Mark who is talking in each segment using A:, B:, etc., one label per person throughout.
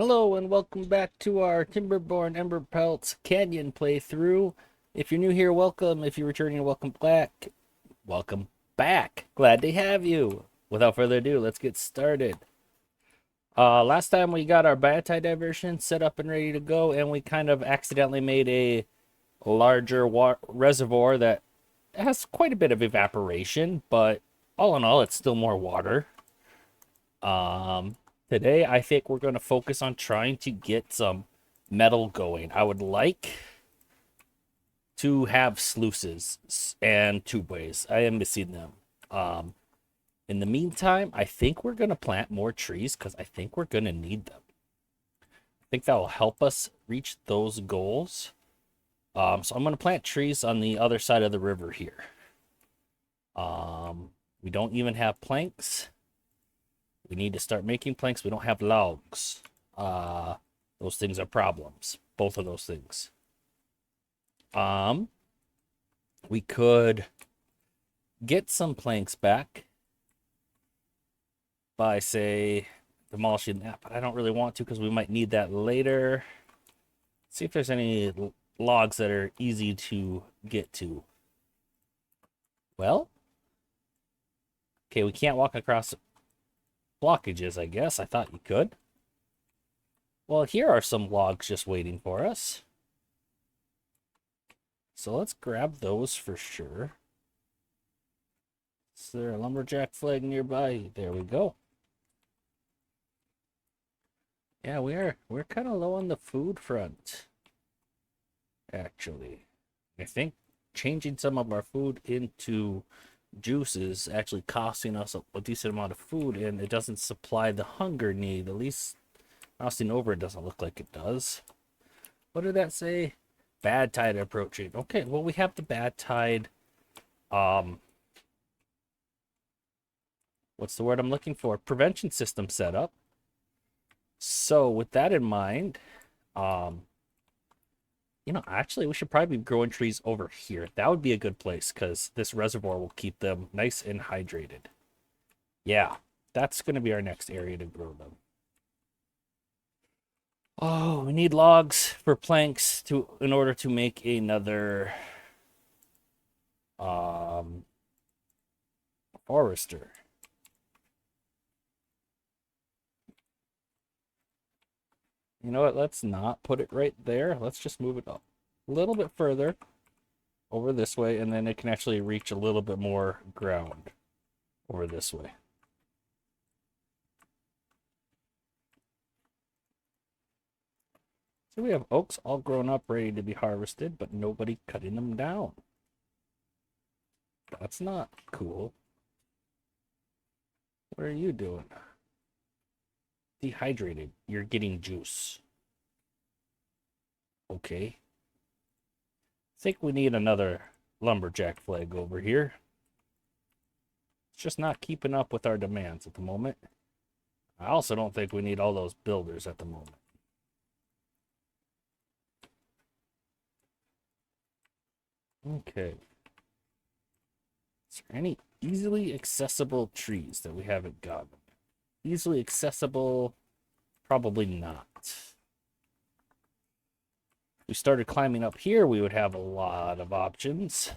A: Hello and welcome back to our Timberborn Emberpelts Canyon playthrough. If you're new here, welcome. If you're returning, welcome back. Welcome back. Glad to have you. Without further ado, let's get started. Last time we got our Badtide diversion set up and ready to go, and we kind of accidentally made a larger reservoir that has quite a bit of evaporation, but all in all, it's still more water. Today, I think we're going to focus on trying to get some metal going. I would like to have sluices and tubeways. I am missing them. In the meantime, I think we're going to plant more trees because I think we're going to need them. I think that will help us reach those goals. So I'm going to plant trees on the other side of the river here. We don't even have planks. We need to start making planks. We don't have logs. Those things are problems. Both of those things. We could get some planks back by, say, demolishing that, but I don't really want to because we might need that later. See if there's any logs that are easy to get to. Well, okay, we can't walk across blockages, I guess. I thought you could. Well, here are some logs just waiting for us. So let's grab those for sure. Is there a lumberjack flag nearby? There we go. Yeah, we're kind of low on the food front, actually. I think changing some of our food into juice is actually costing us a decent amount of food, and it doesn't supply the hunger need. At least mousing over it doesn't look like it does. What did that say? Badtide approaching. Okay, well, we have the Badtide what's the word I'm looking for? Prevention system set up. So with that in mind, actually, we should probably be growing trees over here. That would be a good place because this reservoir will keep them nice and hydrated. Yeah, that's going to be our next area to grow them. Oh, we need logs for planks in order to make another forester. You know what? Let's not put it right there. Let's just move it up a little bit further over this way, and then it can actually reach a little bit more ground over this way. So we have oaks all grown up, ready to be harvested, but nobody cutting them down. That's not cool. What are you doing? Dehydrated. You're getting juice. Okay. I think we need another lumberjack flag over here. It's just not keeping up with our demands at the moment. I also don't think we need all those builders at the moment. Okay. Is there any easily accessible trees that we haven't gotten? Easily accessible? Probably not. If we started climbing up here, we would have a lot of options.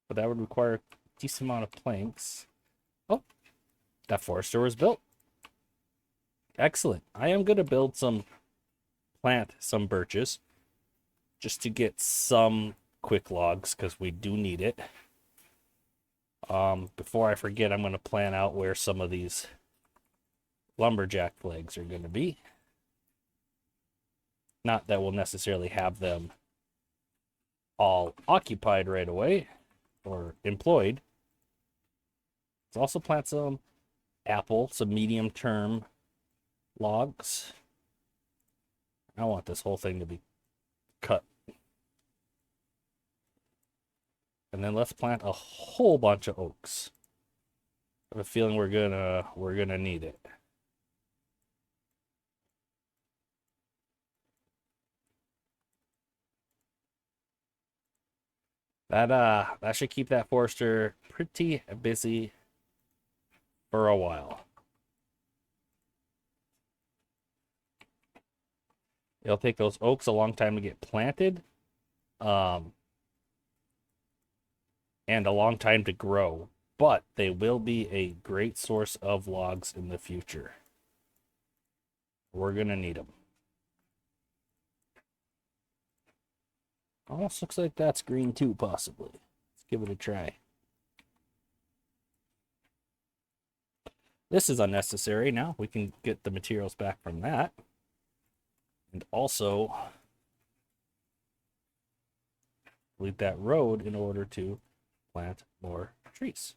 A: But that would require a decent amount of planks. Oh, that forester was built. Excellent. I am going to plant some birches just to get some quick logs because we do need it. Before I forget, I'm going to plan out where some of these lumberjack flags are going to be. Not that we'll necessarily have them all occupied right away or employed. Let's also plant some some medium-term logs. I want this whole thing to be cut. And then let's plant a whole bunch of oaks. I have a feeling we're gonna need it. That should keep that forester pretty busy for a while. It'll take those oaks a long time to get planted, and a long time to grow, but they will be a great source of logs in the future. We're going to need them. Almost looks like that's green too, possibly. Let's give it a try. This is unnecessary. Now we can get the materials back from that. And also delete that road in order to plant more trees.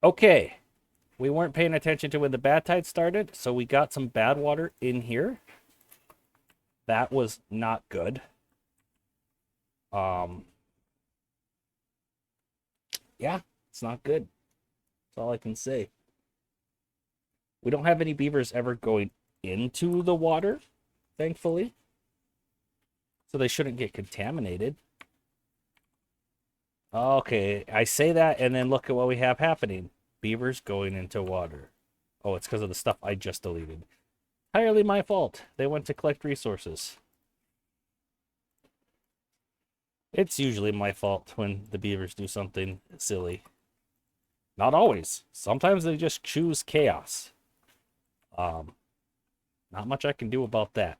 A: Okay. We weren't paying attention to when the Badtide started, so we got some bad water in here. That was not good. Yeah, it's not good. That's all I can say. We don't have any beavers ever going into the water, thankfully. So they shouldn't get contaminated. Okay, I say that, and then look at what we have happening. Beavers going into water. Oh, it's because of the stuff I just deleted. Entirely my fault. They went to collect resources. It's usually my fault when the beavers do something silly. Not always. Sometimes they just choose chaos. Not much I can do about that.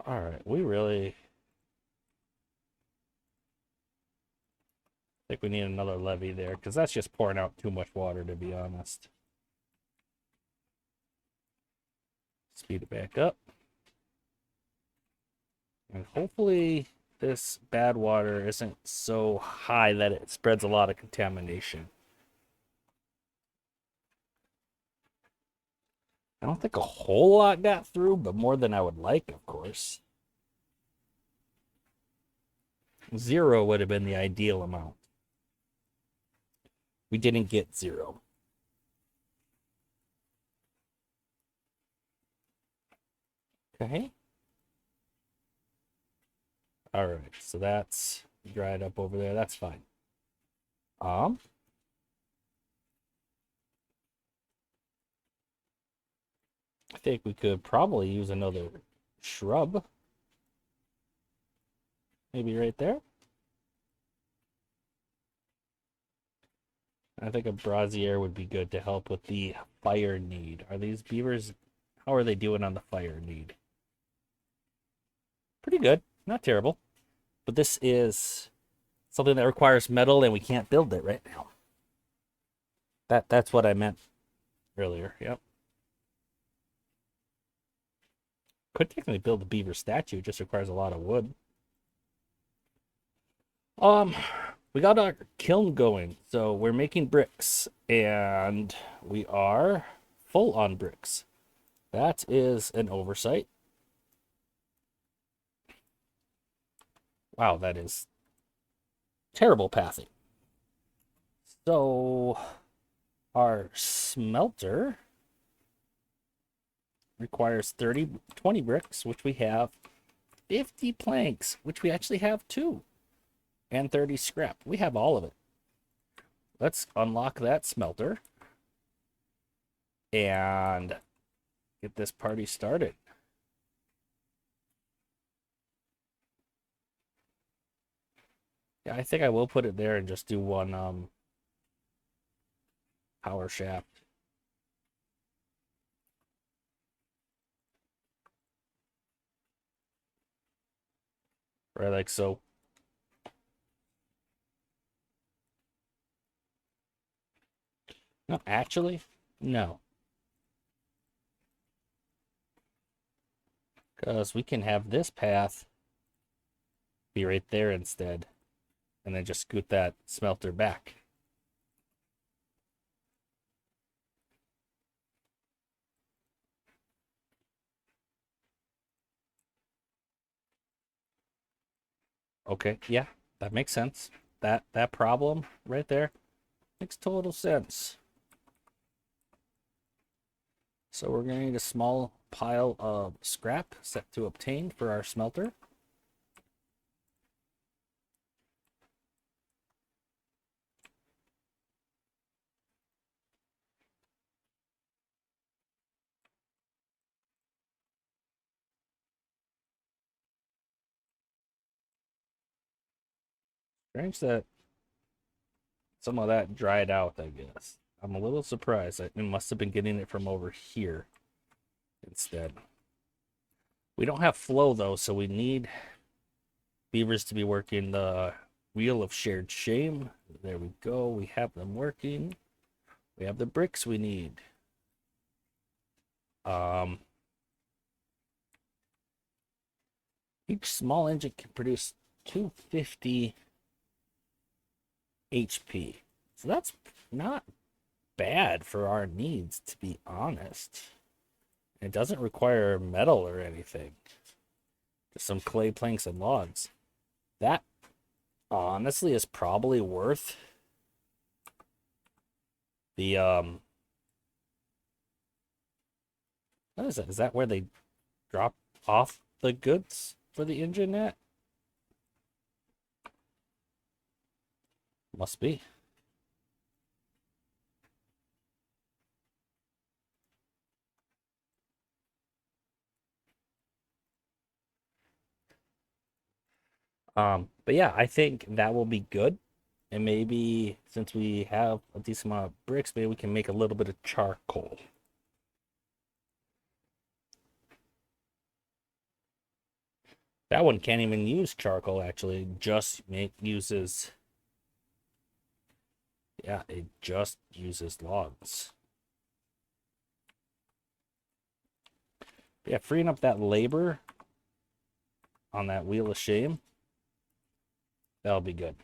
A: Alright, we really... I think we need another levee there, because that's just pouring out too much water, to be honest. Speed it back up. And hopefully this bad water isn't so high that it spreads a lot of contamination. I don't think a whole lot got through, but more than I would like, of course. 0 would have been the ideal amount. We didn't get 0. Okay. All right, so that's dried up over there. That's fine. I think we could probably use another shrub. Maybe right there. I think a brazier would be good to help with the fire need. Are these beavers, how are they doing on the fire need? Pretty good, not terrible. But this is something that requires metal and we can't build it right now. That's what I meant earlier, yep. Could technically build a beaver statue, it just requires a lot of wood. We got our kiln going, so we're making bricks, and we are full on bricks. That is an oversight. Wow, that is terrible pathing. So, our smelter requires 20 bricks, which we have, 50 planks, which we actually have 2, and 30 scrap. We have all of it. Let's unlock that smelter and get this party started. Yeah, I think I will put it there and just do one power shaft. Right, like so. No, actually, no. Because we can have this path be right there instead. And then just scoot that smelter back. Okay, yeah, that makes sense. That problem right there makes total sense. So we're gonna need a small pile of scrap set to obtain for our smelter. Strange that some of that dried out, I guess. I'm a little surprised. I must have been getting it from over here instead. We don't have flow, though, so we need beavers to be working the wheel of shared shame. There we go. We have them working. We have the bricks we need. Each small engine can produce 250 HP. So that's not bad for our needs, to be honest. It doesn't require metal or anything. Just some clay planks and logs. That honestly is probably worth the what is that? Is that where they drop off the goods for the engine at? Must be. But yeah, I think that will be good. And maybe since we have a decent amount of bricks, maybe we can make a little bit of charcoal. That one can't even use charcoal, actually. It just uses... Yeah, it just uses logs. Yeah, freeing up that labor on that wheel of shame, that'll be good.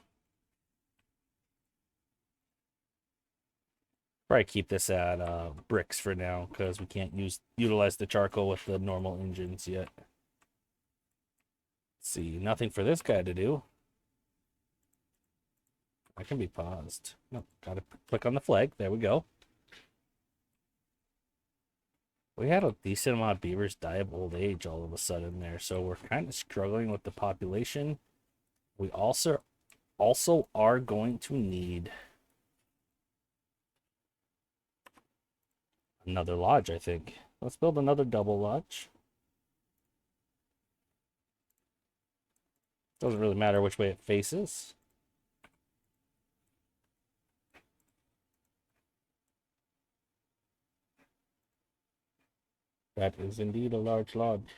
A: Probably keep this at bricks for now, because we can't utilize the charcoal with the normal engines yet. Let's see, nothing for this guy to do. I can be paused. No, gotta click on the flag. There we go. We had a decent amount of beavers die of old age all of a sudden there, so we're kind of struggling with the population. We also are going to need another lodge, I think. Let's build another double lodge. Doesn't really matter which way it faces. That is indeed a large lodge.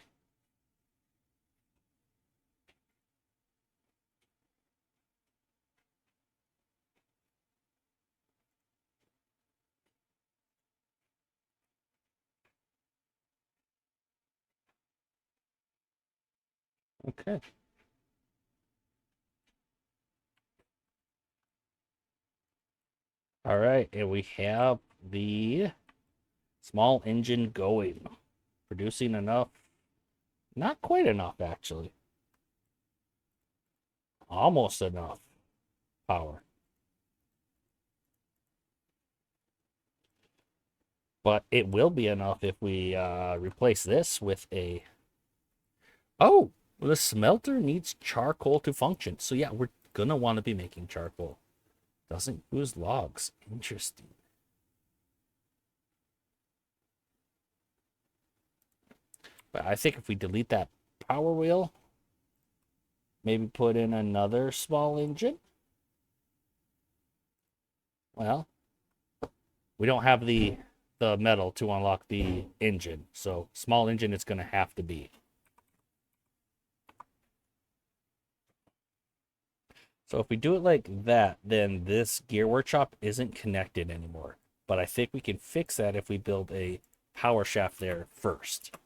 A: Okay. All right, and we have the small engine going, producing enough. Not quite enough, actually. Almost enough power. But it will be enough if we replace this with a... Oh, well, the smelter needs charcoal to function. So yeah, we're gonna want to be making charcoal. Doesn't use logs. Interesting. But I think if we delete that power wheel, maybe put in another small engine. Well, we don't have the metal to unlock the engine, so small engine it's going to have to be. So if we do it like that, then this gear workshop isn't connected anymore. But I think we can fix that if we build a power shaft there first.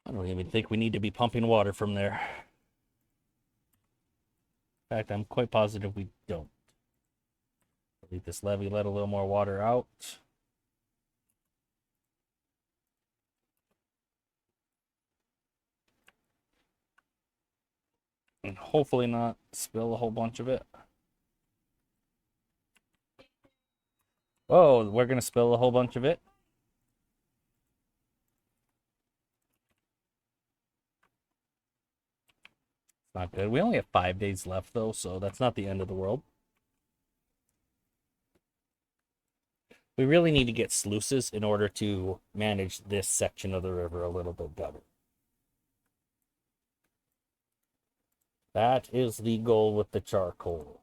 A: I don't even think we need to be pumping water from there. In fact, I'm quite positive we don't. Delete this levee, let a little more water out. And hopefully not spill a whole bunch of it. Oh, we're going to spill a whole bunch of it. It's not good. We only have 5 days left, though, so that's not the end of the world. We really need to get sluices in order to manage this section of the river a little bit better. That is the goal with the charcoal.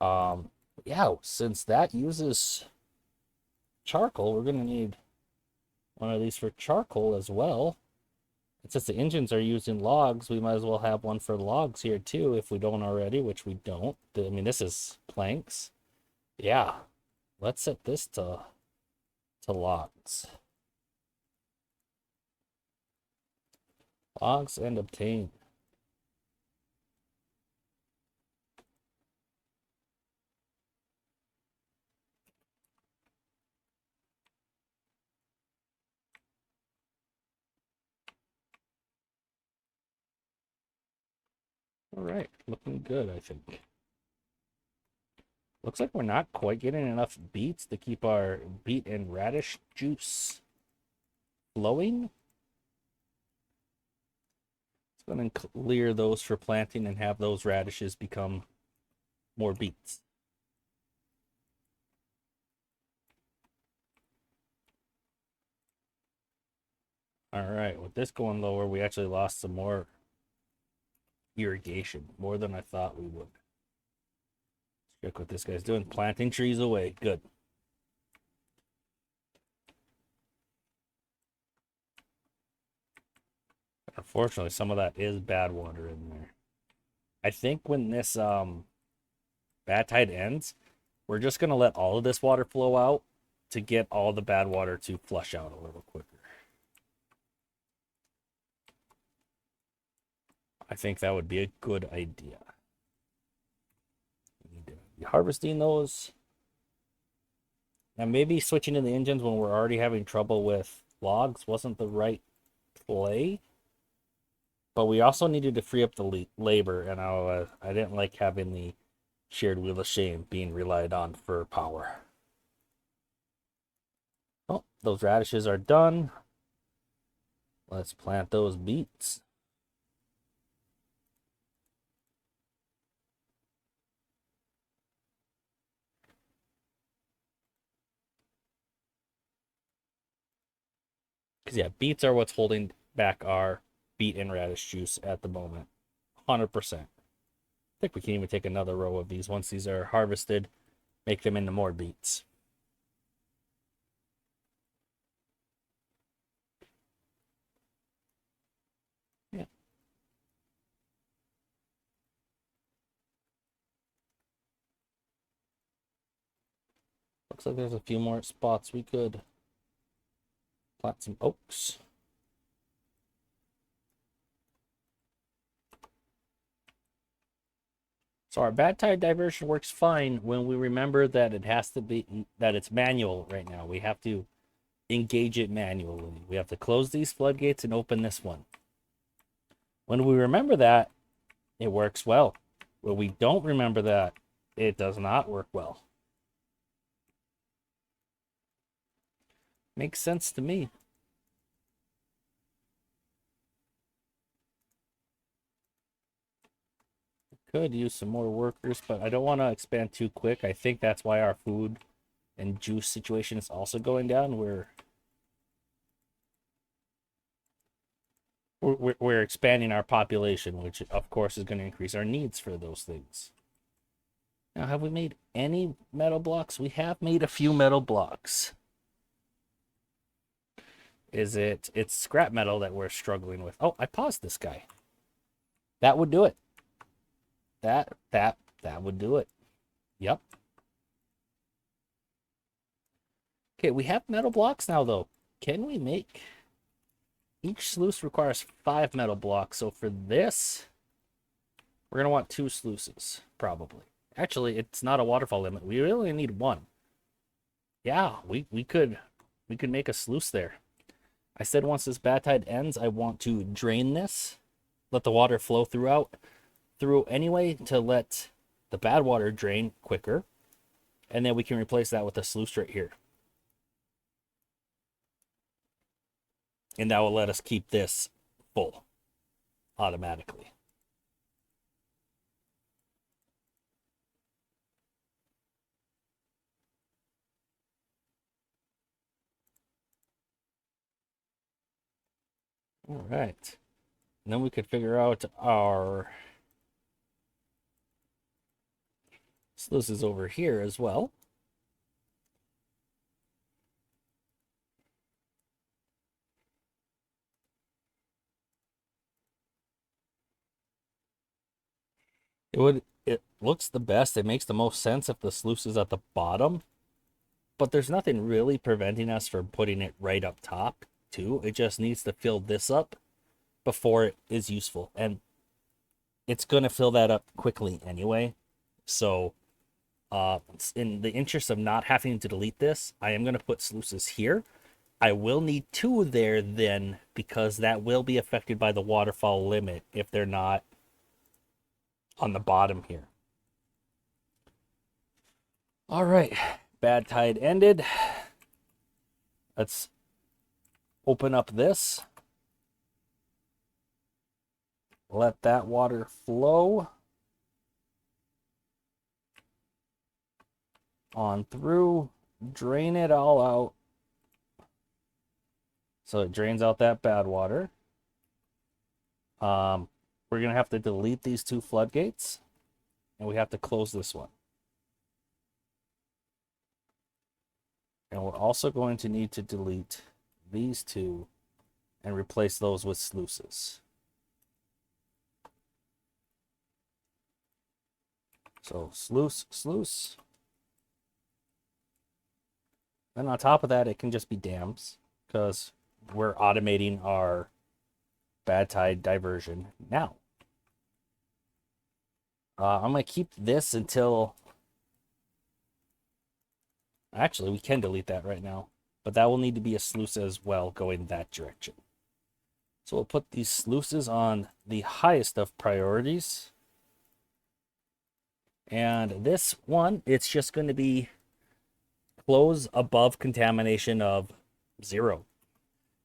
A: Yeah, since that uses charcoal, we're going to need one of these for charcoal as well. And since the engines are using logs, we might as well have one for logs here too, if we don't already, which we don't. I mean, this is planks. Yeah, let's set this to logs. Logs and obtain. All right, looking good, I think. Looks like we're not quite getting enough beets to keep our beet and radish juice flowing. Let's go and clear those for planting and have those radishes become more beets. All right, with this going lower, we actually lost some more irrigation, more than I thought we would. Let's check what this guy's doing. Planting trees away. Good. Unfortunately, some of that is bad water in there. I think when this bad tide ends, we're just going to let all of this water flow out to get all the bad water to flush out a little quicker. I think that would be a good idea. We need to be harvesting those. Now, maybe switching to the engines when we're already having trouble with logs wasn't the right play. But we also needed to free up the labor, and I didn't like having the shared wheel of shame being relied on for power. Oh, those radishes are done. Let's plant those beets. Because, yeah, beets are what's holding back our beet and radish juice at the moment. 100%. I think we can even take another row of these once these are harvested, make them into more beets. Yeah. Looks like there's a few more spots we could plant some oaks. So our Badtide diversion works fine when we remember that it has to be, that it's manual right now. We have to engage it manually. We have to close these floodgates and open this one. When we remember that, it works well. When we don't remember that, it does not work well. Makes sense to me. Could use some more workers, but I don't want to expand too quick. I think that's why our food and juice situation is also going down. We're expanding our population, which of course is going to increase our needs for those things. Now, have we made any metal blocks? We have made a few metal blocks. It's scrap metal that we're struggling with. Oh, I paused this guy. That would do it. That would do it. Yep. Okay, we have metal blocks now though. Can we make each sluice requires 5 metal blocks, so for this we're gonna want 2 sluices, probably. Actually, it's not a waterfall limit. We really need 1. Yeah, we could make a sluice there. I said once this bad tide ends, I want to drain this let the water flow through anyway to let the bad water drain quicker. And then we can replace that with a sluice right here. And that will let us keep this full automatically. All right. And then we could figure out our sluices over here as well. It looks the best. It makes the most sense if the sluice is at the bottom, but there's nothing really preventing us from putting it right up top too. It just needs to fill this up before it is useful, and it's going to fill that up quickly anyway. So in the interest of not having to delete this, I am going to put sluices here. I will need 2 there then, because that will be affected by the waterfall limit if they're not on the bottom here. All right, Badtide ended. Let's open up this. Let that water flow on through, drain it all out. So it drains out that bad water. We're going to have to delete these 2 floodgates, and we have to close this one. And we're also going to need to delete these 2 and replace those with sluices. So sluice. Then on top of that, it can just be dams, because we're automating our Badtide diversion now. I'm going to keep this until... Actually, we can delete that right now, but that will need to be a sluice as well going that direction. So we'll put these sluices on the highest of priorities. And this one, it's just going to be close above contamination of 0.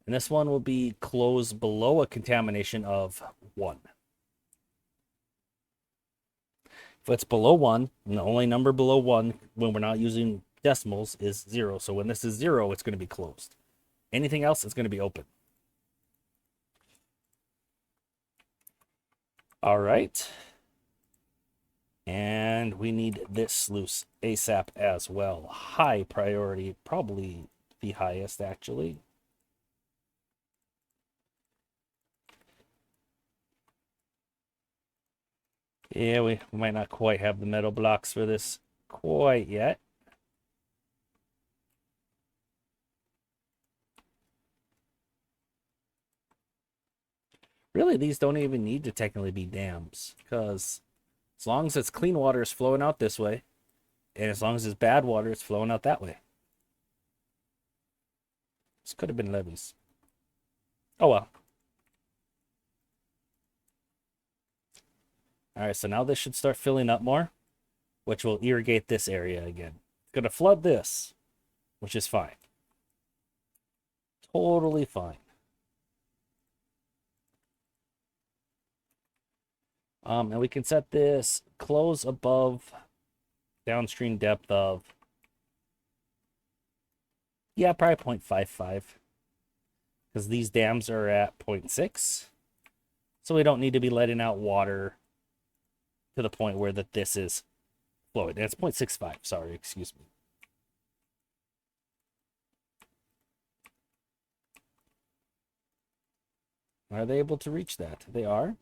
A: And this one will be close below a contamination of 1. If it's below 1, and the only number below 1 when we're not using decimals is 0. So when this is 0, it's going to be closed. Anything else is going to be open. All right. And we need this sluice ASAP as well. High priority, probably the highest actually. Yeah, we might not quite have the metal blocks for this quite yet. Really, these don't even need to technically be dams, because as long as it's clean water is flowing out this way, and as long as it's bad water, it's flowing out that way. This could have been levees. Oh well. All right, so now this should start filling up more, which will irrigate this area again. It's going to flood this, which is fine. Totally fine. And we can set this close above downstream depth of, yeah, probably 0.55, because these dams are at 0.6. So we don't need to be letting out water to the point where this is flowing. It's 0.65, sorry, excuse me. Are they able to reach that? They are.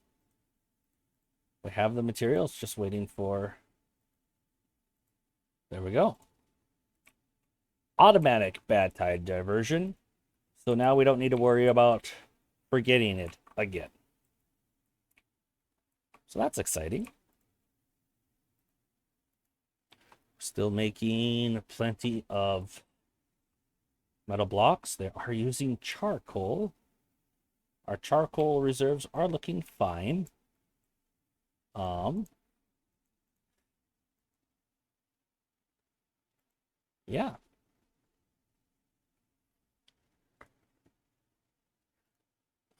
A: We have the materials, just waiting for... There we go. Automatic Badtide diversion. So now we don't need to worry about forgetting it again. So that's exciting. Still making plenty of metal blocks. They are using charcoal. Our charcoal reserves are looking fine. Yeah.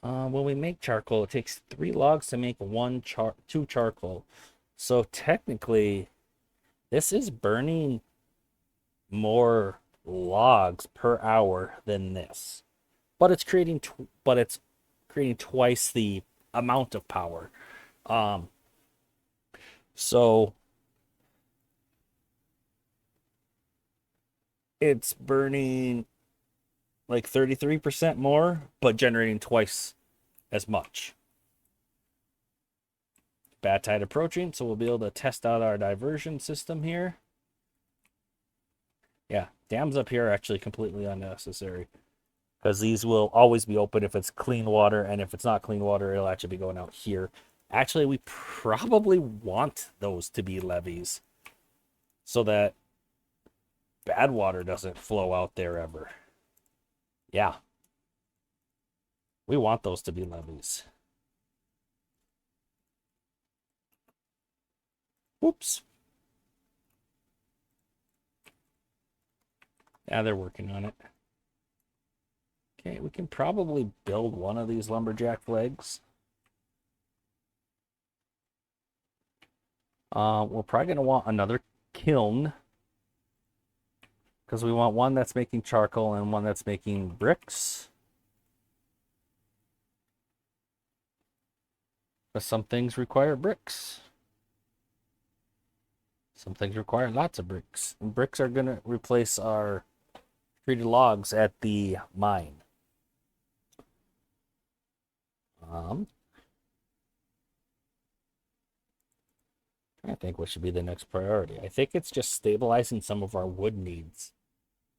A: When we make charcoal, it takes 3 logs to make 2 charcoal. So technically, this is burning more logs per hour than this, but it's creating twice the amount of power. Um, so it's burning like 33% more, but generating twice as much. Badtide approaching, so we'll be able to test out our diversion system here. Yeah, dams up here are actually completely unnecessary because these will always be open if it's clean water, and if it's not clean water, it'll actually be going out here. Actually, we probably want those to be levees so that bad water doesn't flow out there ever. Yeah. We want those to be levees. Whoops. Yeah, they're working on it. Okay, we can probably build one of these lumberjack flags. We're probably going to want another kiln because we want one that's making charcoal and one that's making bricks. But some things require bricks. Some things require lots of bricks. And bricks are going to replace our treated logs at the mine. I think what should be the next priority. I think it's just stabilizing some of our wood needs.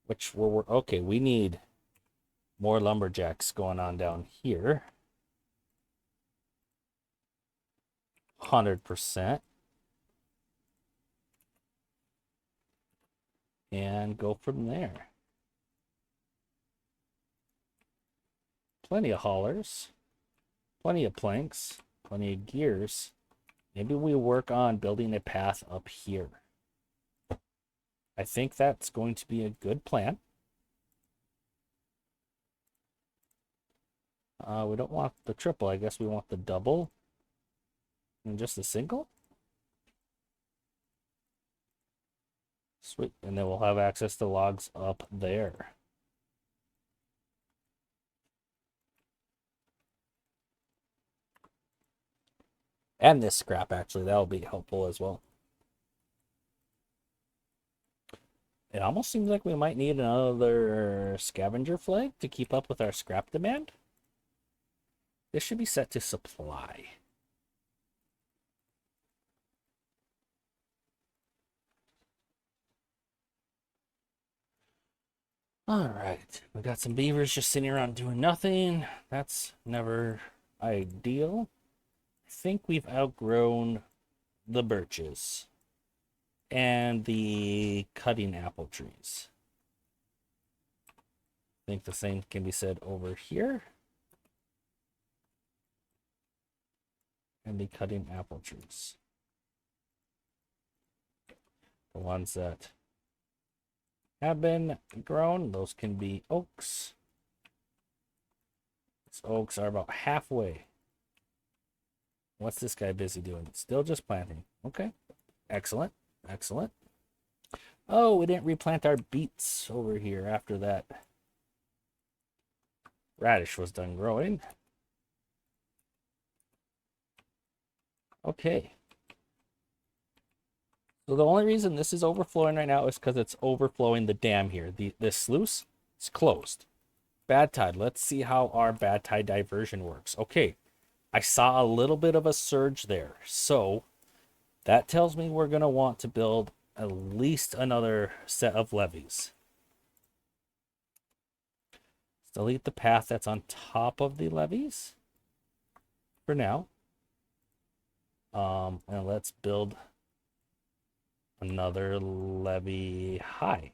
A: Which we're okay, we need more lumberjacks going on down here. 100%. And go from there. Plenty of haulers. Plenty of planks. Plenty of gears. Maybe we work on building a path up here. I think that's going to be a good plan. We don't want the triple. I guess we want the double. And just the single? Sweet. And then we'll have access to logs up there. And this scrap, actually. That'll be helpful as well. It almost seems like we might need another scavenger flag to keep up with our scrap demand. This should be set to supply. All right, we got some beavers just sitting around doing nothing. That's never ideal. I think we've outgrown the birches and the cutting apple trees. I think the same can be said over here. And the cutting apple trees. The ones that have been grown, those can be oaks. These oaks are about halfway. What's this guy busy doing? Still just planting. Okay. Excellent. Excellent. Oh, we didn't replant our beets over here after that radish was done growing. Okay. So the only reason this is overflowing right now is because it's overflowing the dam here. This sluice is closed. Badtide. Let's see how our Badtide diversion works. Okay. I saw a little bit of a surge there. So that tells me we're going to want to build at least another set of levees. Let's delete the path that's on top of the levees for now. And let's build another levee high.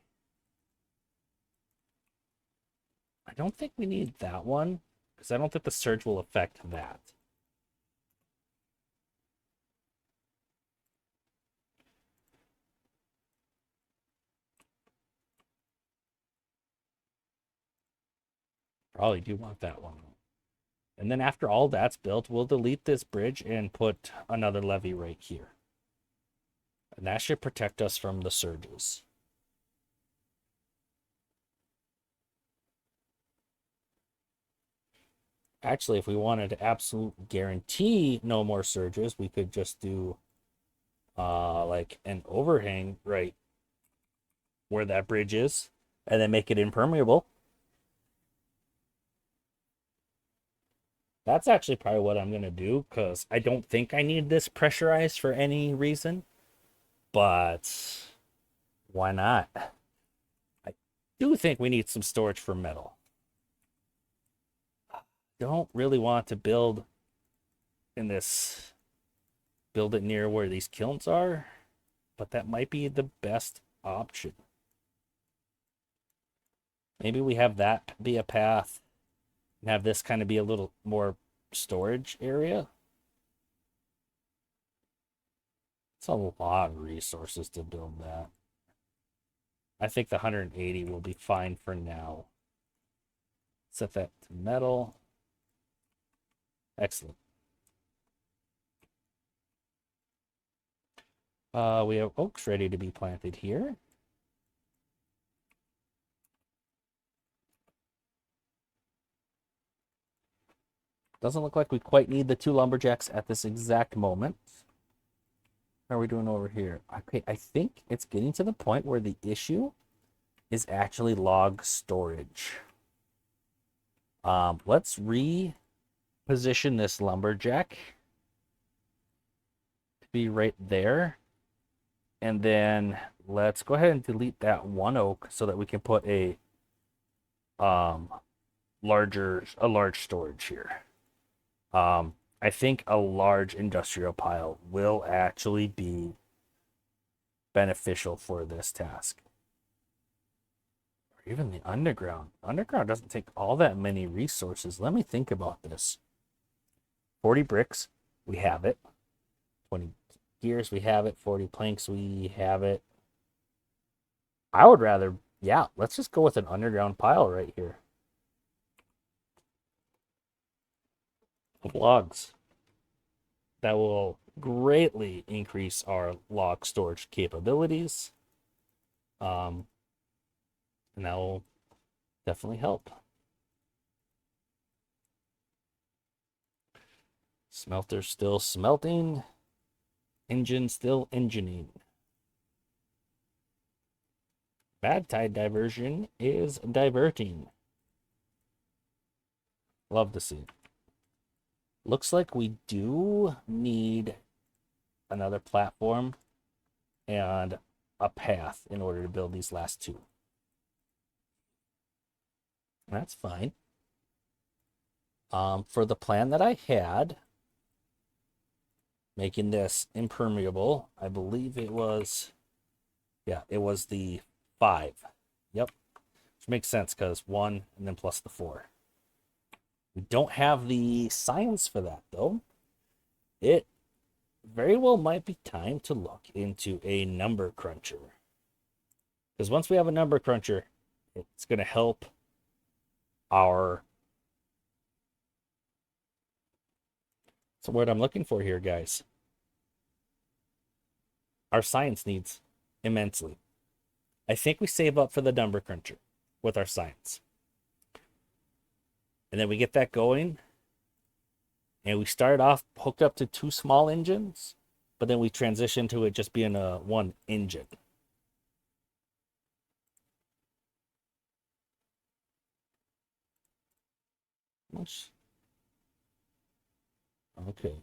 A: I don't think we need that one. because I don't think the surge will affect that. Probably do want that one. And then after all that's built, we'll delete this bridge and put another levee right here. And that should protect us from the surges. Actually, if we wanted to absolute guarantee no more surges, we could just do like an overhang right where that bridge is and then make it impermeable. That's actually probably what I'm going to do, because I don't think I need this pressurized for any reason. But why not? I do think we need some storage for metal. Don't really want to build in this, build it near where these kilns are, but that might be the best option. Maybe we have that be a path and have this kind of be a little more storage area. It's a lot of resources to build that. I think the 180 will be fine for now. Set that to metal. Excellent. We have oaks ready to be planted here. Doesn't look like we quite need the 2 lumberjacks at this exact moment. How are we doing over here? Okay, I think it's getting to the point where the issue is actually log storage. Let's reposition this lumberjack to be right there. And then let's go ahead and delete that 1 oak so that we can put a large storage here. I think a large industrial pile will actually be beneficial for this task. Or even the underground. Underground doesn't take all that many resources. Let me think about this. 40 bricks, we have it. 20 gears, we have it. 40 planks, we have it. I would rather, yeah, let's just go with an underground pile right here of logs. That will greatly increase our log storage capabilities. And that will definitely help. Smelter still smelting. Engine still engineing. Badtide diversion is diverting. Love to see. Looks like we do need another platform and a path in order to build these last 2. That's fine. For the plan that I had, making this impermeable, I believe it was, yeah, it was the 5. Yep. Which makes sense because 1 and then plus the 4. We don't have the science for that, though. It very well might be time to look into a number cruncher. Because once we have a number cruncher, it's going to help our... So what I'm looking for here, guys, our science needs immensely. I think we save up for the number cruncher with our science. And then we get that going. And we start off hooked up to 2 small engines, but then we transition to it just being a 1 engine. Okay.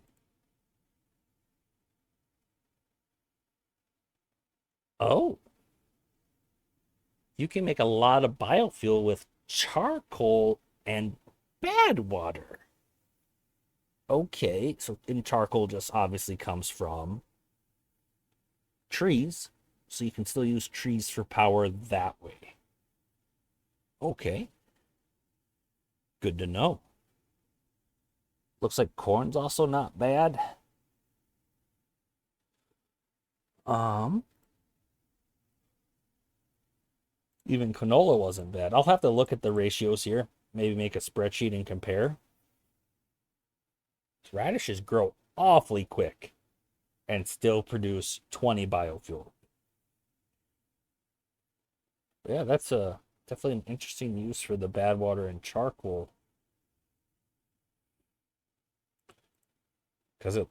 A: Oh. You can make a lot of biofuel with charcoal and bad water. Okay, so in charcoal just obviously comes from trees, so you can still use trees for power that way. Okay. Good to know. Looks like corn's also not bad. Even canola wasn't bad. I'll have to look at the ratios here. Maybe make a spreadsheet and compare. Radishes grow awfully quick and still produce 20 biofuel. Yeah, that's definitely an interesting use for the Badwater and charcoal. Because it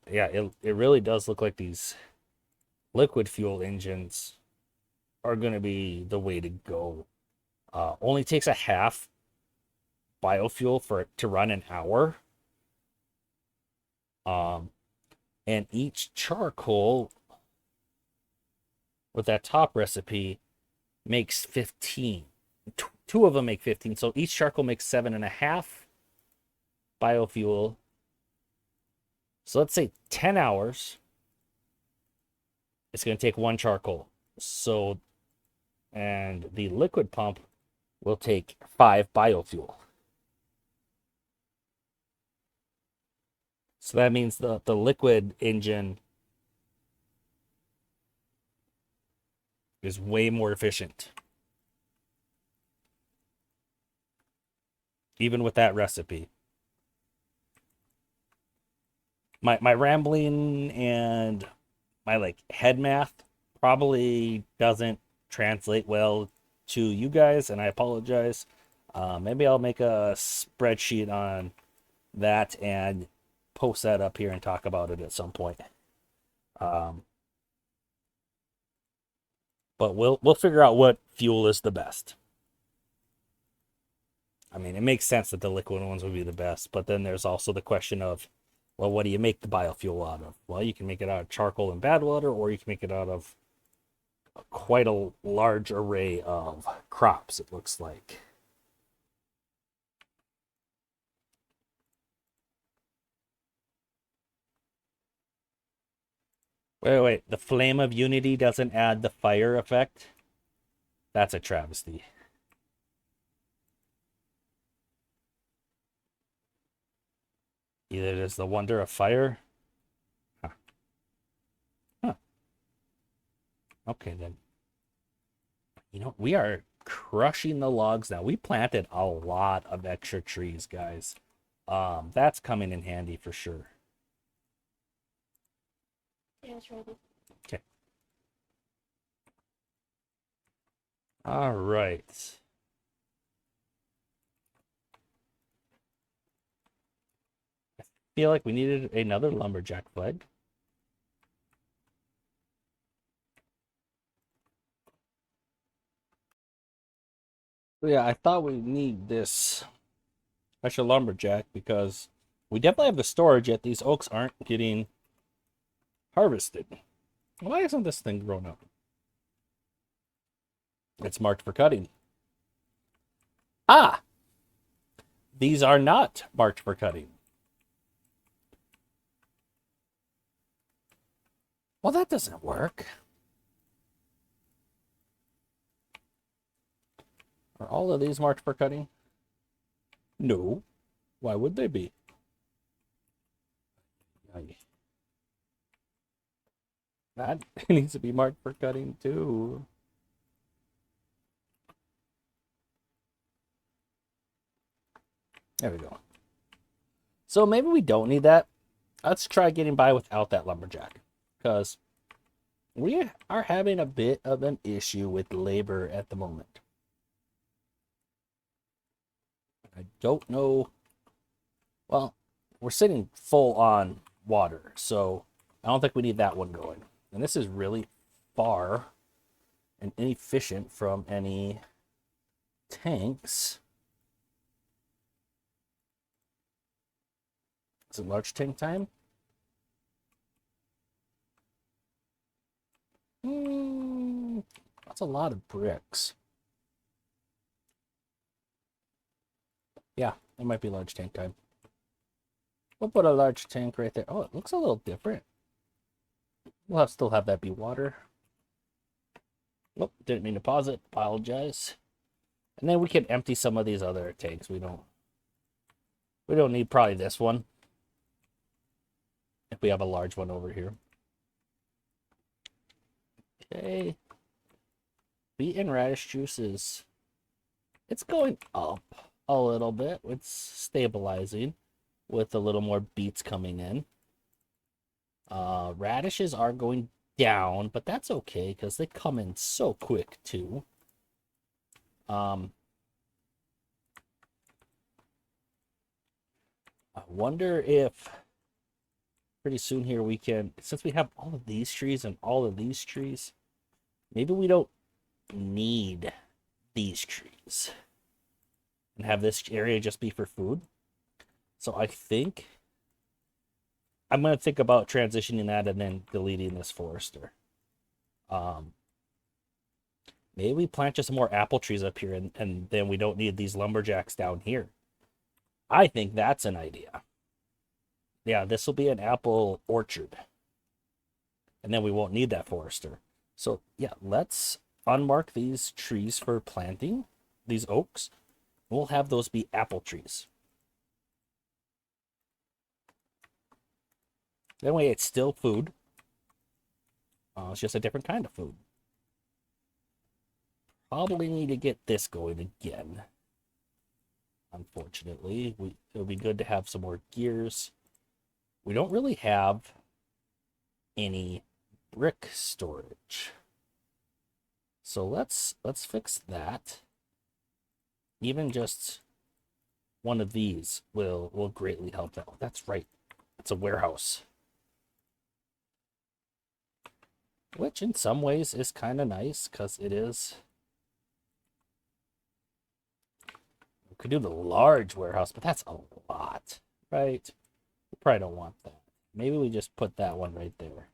A: really does look like these liquid fuel engines are going to be the way to go. Only takes a half biofuel for it to run an hour. And each charcoal with that top recipe makes 15. Two of them make 15. So each charcoal makes 7.5 biofuel. So let's say 10 hours. It's going to take one charcoal. So, and the liquid pump will take 5 biofuel. So that means the liquid engine is way more efficient. Even with that recipe. My rambling and my head math probably doesn't translate well to you guys, and I apologize. Maybe I'll make a spreadsheet on that and post that up here and talk about it at some point. But we'll figure out what fuel is the best. I mean, it makes sense that the liquid ones would be the best, but then there's also the question of, well, what do you make the biofuel out of? Well, you can make it out of charcoal and Badwater, or you can make it out of quite a large array of crops, it looks like. Wait. The Flame of Unity doesn't add the fire effect? That's a travesty. Either it is the Wonder of Fire. Huh. Okay, then. You know, we are crushing the logs now. We planted a lot of extra trees, guys. That's coming in handy for sure.
B: Yeah, it's ready.
A: Okay. All right. I feel like we needed another lumberjack flag. Yeah, I thought we need this special lumberjack because we definitely have the storage, yet these oaks aren't getting harvested. Why isn't this thing grown up? It's marked for cutting. Ah! These are not marked for cutting. Well, that doesn't work. Are all of these marked for cutting? No. Why would they be? That needs to be marked for cutting too. There we go. So maybe we don't need that. Let's try getting by without that lumberjack. Because we are having a bit of an issue with labor at the moment. I don't know. Well, we're sitting full on water, so I don't think we need that one going. And this is really far and inefficient from any tanks. Is it large tank time? That's a lot of bricks. Yeah, it might be large tank time. We'll put a large tank right there. Oh, it looks a little different. We'll still have that be water. Oh, didn't mean to pause it. Apologize. And then we can empty some of these other tanks. We don't need probably this one. if we have a large one over here. Okay. Beet and radish juices. It's going up a little bit. It's stabilizing with a little more beets coming in. Radishes are going down, but that's okay because they come in so quick too. I wonder if pretty soon here we can, since we have all of these trees and all of these trees, maybe we don't need these trees and have this area just be for food. So I think I'm going to think about transitioning that and then deleting this forester. Maybe we plant just some more apple trees up here and then we don't need these lumberjacks down here. I think that's an idea. Yeah, this will be an apple orchard. And then we won't need that forester. So yeah, let's unmark these trees for planting, these oaks. We'll have those be apple trees. That way it's still food. It's just a different kind of food. Probably need to get this going again. Unfortunately, it'll be good to have some more gears. We don't really have any brick storage. So let's fix that. Even just one of these will greatly help out. That's right. It's a warehouse. Which in some ways is kind of nice because it is. We could do the large warehouse, but that's a lot, right? We probably don't want that. Maybe we just put that one right there.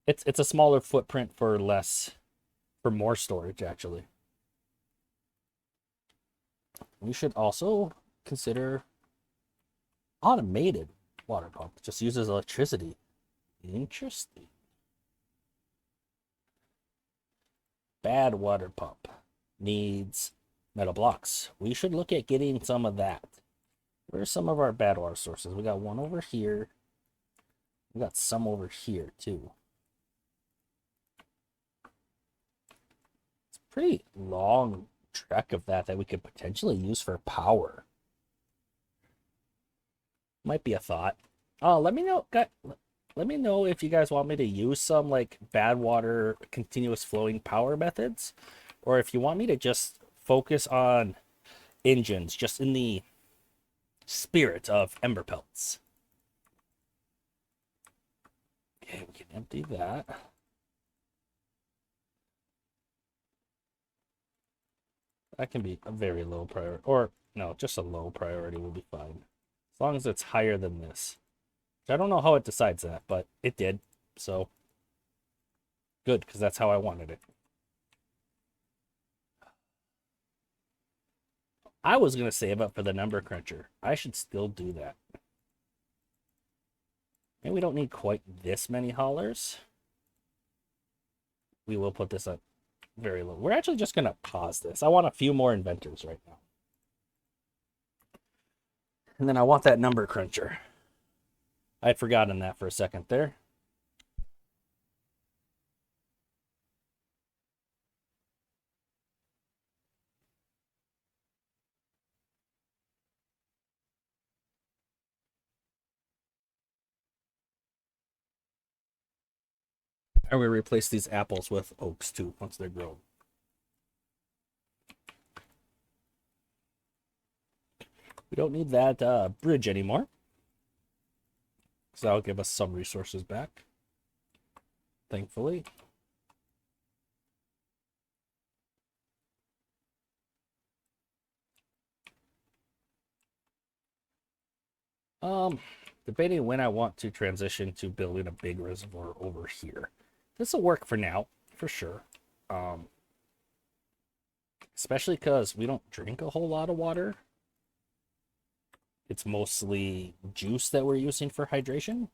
A: It's a smaller footprint for more storage, actually. We should also consider automated water pump. Just uses electricity. Interesting. Bad water pump needs metal blocks. We should look at getting some of that. Where's some of our bad water sources? We got one over here. We got some over here too. It's a pretty long trek of that we could potentially use for power. Might be a thought. Let me know, guys. Let me know if you guys want me to use some like bad water continuous flowing power methods, or if you want me to just focus on engines, just in the spirit of ember pelts. Okay, we can empty that. That can be a very low priority, or no, just a low priority will be fine. As long as it's higher than this. I don't know how it decides that, but it did. So good, because that's how I wanted it. I was going to save up for the number cruncher. I should still do that. Maybe we don't need quite this many haulers. We will put this up very low. We're actually just going to pause this. I want a few more inventors right now. And then I want that number cruncher. I had forgotten that for a second there. And we replace these apples with oaks too once they're grown. We don't need that bridge anymore. So that'll give us some resources back. Thankfully. Debating when I want to transition to building a big reservoir over here. This will work for now, for sure. Especially because we don't drink a whole lot of water. It's mostly juice that we're using for hydration.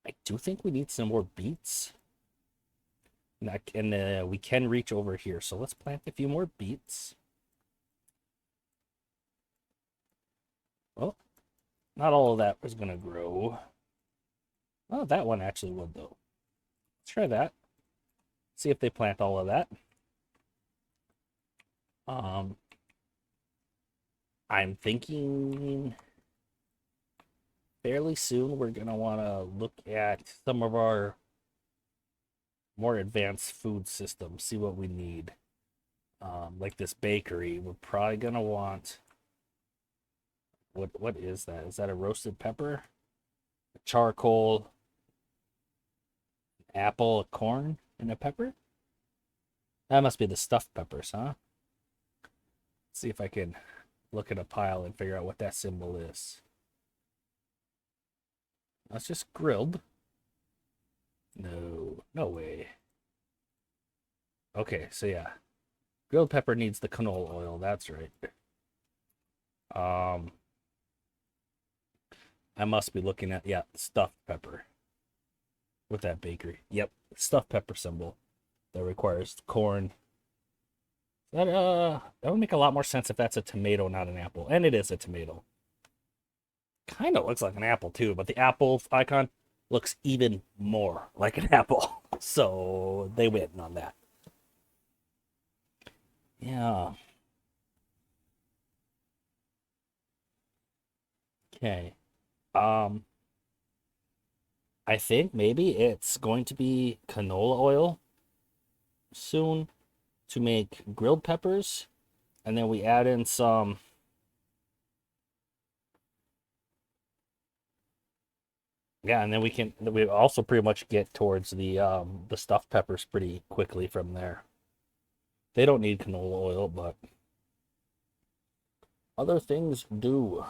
A: I do think we need some more beets. And we can reach over here. So let's plant a few more beets. Oh, Not all of that is going to grow. Oh, that one actually would, though. Let's try that. See if they plant all of that. I'm thinking fairly soon we're going to want to look at some of our more advanced food systems, see what we need. Like this bakery, we're probably going to want... What is that? Is that a roasted pepper? A charcoal, apple, a corn, and a pepper? That must be the stuffed peppers, huh? Let's see if I can look at a pile and figure out what that symbol is. That's just grilled. No, no way. Okay, so yeah. Grilled pepper needs the canola oil, that's right. I must be looking at, yeah, stuffed pepper. With that bakery. Yep, stuffed pepper symbol that requires corn. That would make a lot more sense if that's a tomato, not an apple. And it is a tomato. Kind of looks like an apple too, but the apple icon looks even more like an apple. So they win on that. Yeah. Okay. I think maybe it's going to be canola oil soon to make grilled peppers, and then we add in some and then we also pretty much get towards the stuffed peppers pretty quickly from there. They don't need canola oil, but other things do.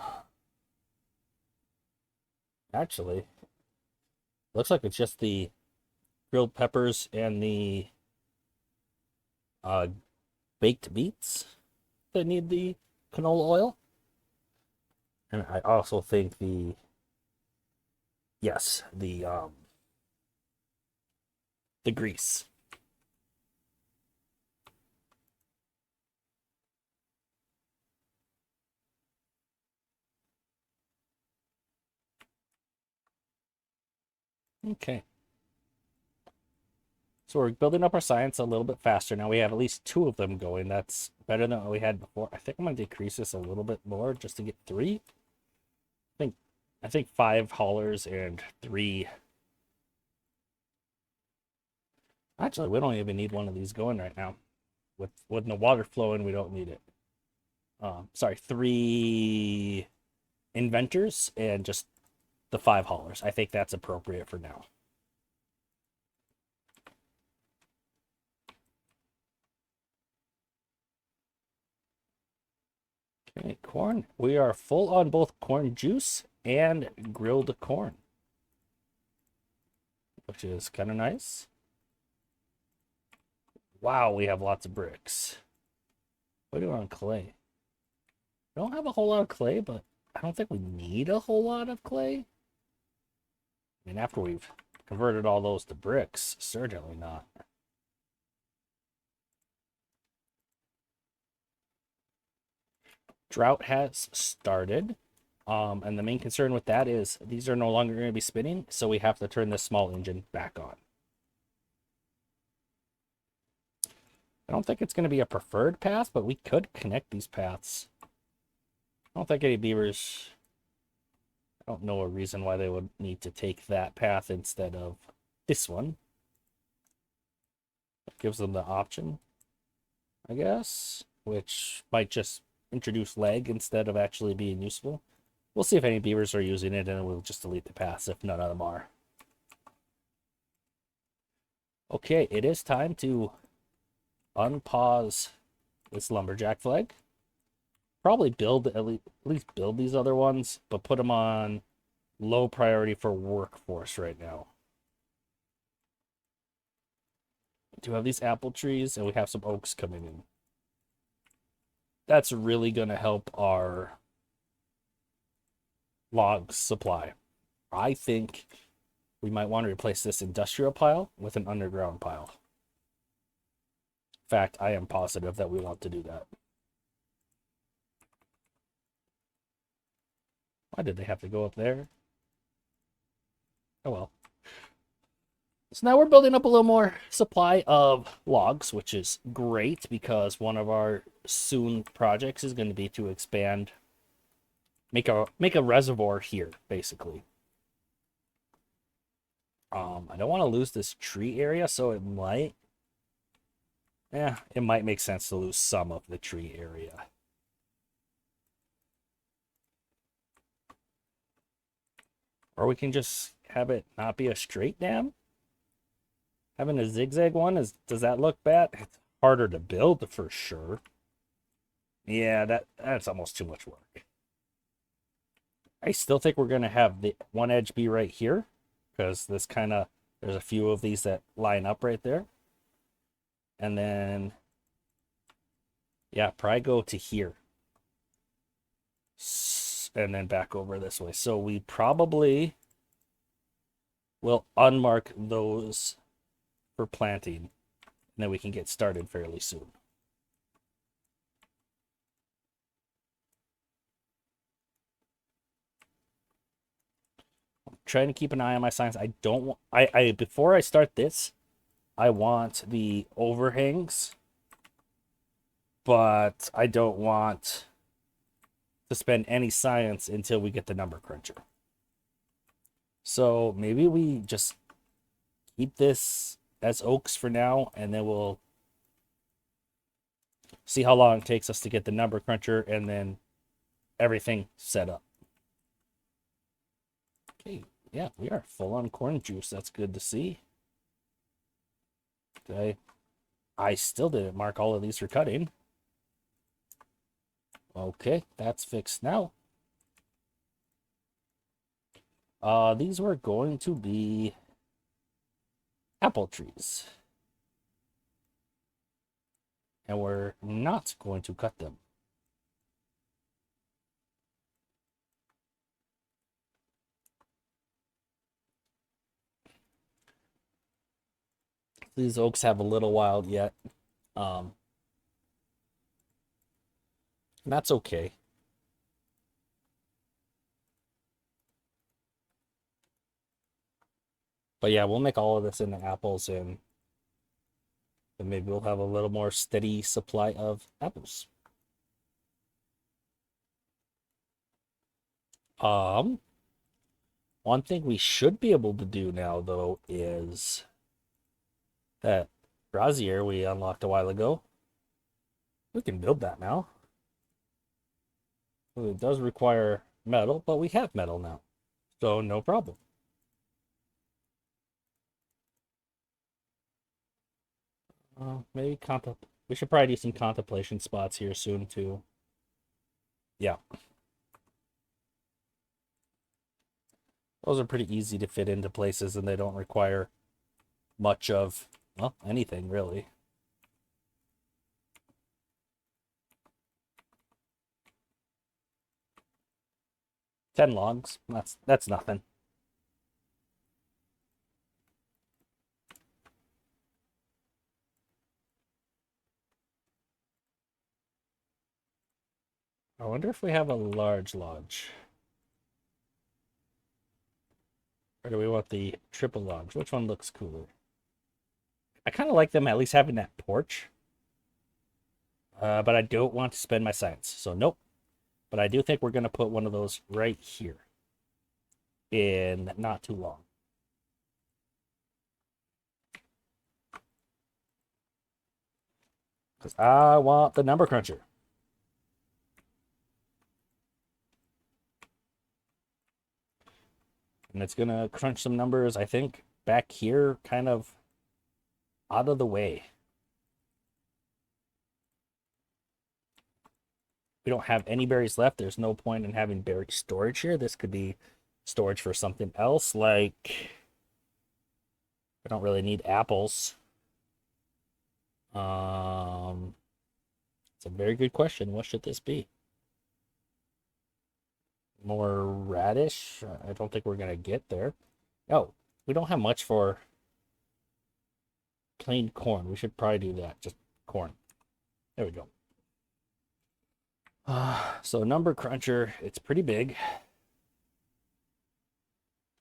A: Actually, looks like it's just the grilled peppers and the baked beets that need the canola oil. And I also think the grease. Okay. So we're building up our science a little bit faster now. We have at least 2 of them going. That's better than what we had before. I think I'm going to decrease this a little bit more just to get 3. I think 5 haulers and 3. Actually, we don't even need one of these going right now. With no water flowing, we don't need it. Sorry, 3 inventors and just the 5 haulers. I think that's appropriate for now. Okay, corn. We are full on both corn juice and grilled corn, which is kind of nice. Wow, we have lots of bricks. What do we on clay? We don't have a whole lot of clay, but I don't think we need a whole lot of clay. I mean, after we've converted all those to bricks, certainly not. Drought has started. And the main concern with that is these are no longer going to be spinning, so we have to turn this small engine back on. I don't think it's going to be a preferred path, but we could connect these paths. I don't think any beavers... I don't know a reason why they would need to take that path instead of this one. It gives them the option, I guess, which might just introduce lag instead of actually being useful. We'll see if any beavers are using it, and we'll just delete the paths if none of them are. Okay, it is time to unpause this lumberjack flag. Probably build at least build these other ones, but put them on low priority for workforce right now. We do have these apple trees, and we have some oaks coming in. That's really going to help our log supply. I think we might want to replace this industrial pile with an underground pile. In fact, I am positive that we want to do that. Why did they have to go up there? Oh well. So now we're building up a little more supply of logs, which is great because one of our soon projects is going to be to expand, make a reservoir here, basically. I don't want to lose this tree area, so it might make sense to lose some of the tree area. Or we can just have it not be a straight dam. Having a zigzag one, does that look bad? It's harder to build for sure. Yeah, that's almost too much work. I still think we're gonna have the one edge be right here, because there's a few of these that line up right there. And then yeah, probably go to here. And then back over this way. So we probably will unmark those for planting, and then we can get started fairly soon. I'm trying to keep an eye on my signs. I don't want before I start this, I want the overhangs, but I don't want to spend any science until we get the number cruncher. So maybe we just keep this as oaks for now, and then we'll see how long it takes us to get the number cruncher and then everything set up. Okay, yeah, we are full on corn juice. That's good to see. Okay, I still didn't mark all of these for cutting. Okay, that's fixed now. These were going to be apple trees. And we're not going to cut them. These oaks have a little while yet. That's okay. But yeah, we'll make all of this into apples, and maybe we'll have a little more steady supply of apples. One thing we should be able to do now, though, is that brazier we unlocked a while ago. We can build that now. It does require metal, but we have metal now, so no problem. Maybe we should probably do some contemplation spots here soon too. Yeah. Those are pretty easy to fit into places, and they don't require much of, well, anything really. Ten logs. That's nothing. I wonder if we have a large lodge. Or do we want the triple logs? Which one looks cooler? I kind of like them at least having that porch. But I don't want to spend my science, so nope. But I do think we're going to put one of those right here in not too long. Because I want the number cruncher. And it's going to crunch some numbers, I think, back here, kind of out of the way. We don't have any berries left. There's no point in having berry storage here. This could be storage for something else, like I don't really need apples. It's a very good question. What should this be? More radish? I don't think we're gonna get there. Oh, we don't have much for plain corn. We should probably do that. Just corn. There we go. So number cruncher, it's pretty big.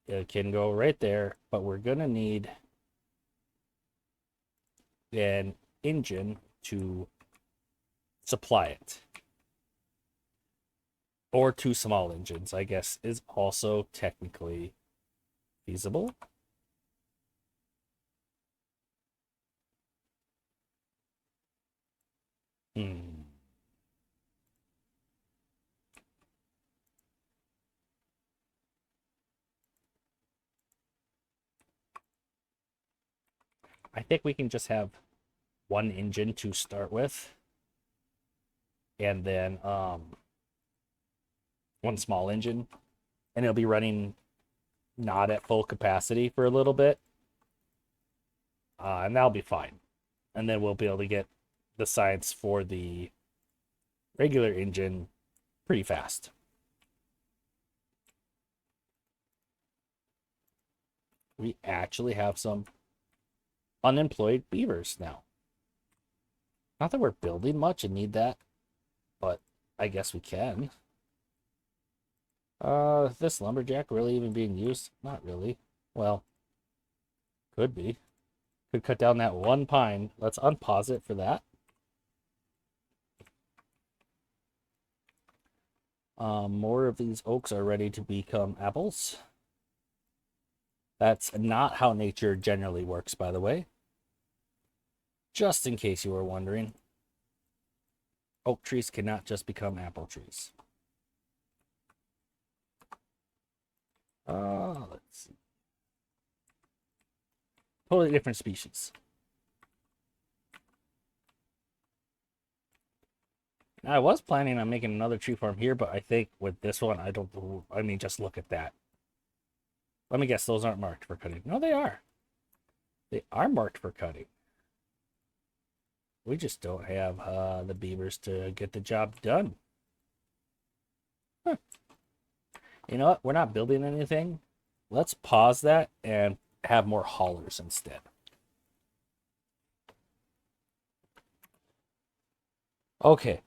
A: It can go right there, but we're going to need an engine to supply it. Or two small engines, I guess, is also technically feasible. I think we can just have one engine to start with. And then one small engine. And it'll be running not at full capacity for a little bit. And that'll be fine. And then we'll be able to get the science for the regular engine pretty fast. We actually have some unemployed beavers now. Not that we're building much and need that, but I guess we can. This lumberjack really even being used? Not really. Well, could be. Could cut down that one pine. Let's unpause it for that. More of these oaks are ready to become apples. That's not how nature generally works, by the way. Just in case you were wondering. Oak trees cannot just become apple trees. Let's see. Totally different species. Now, I was planning on making another tree farm here, but I think with this one, I mean, just look at that. Let me guess, those aren't marked for cutting. No, they are. They are marked for cutting. We just don't have the beavers to get the job done. Huh. You know what? We're not building anything. Let's pause that and have more haulers instead. Okay.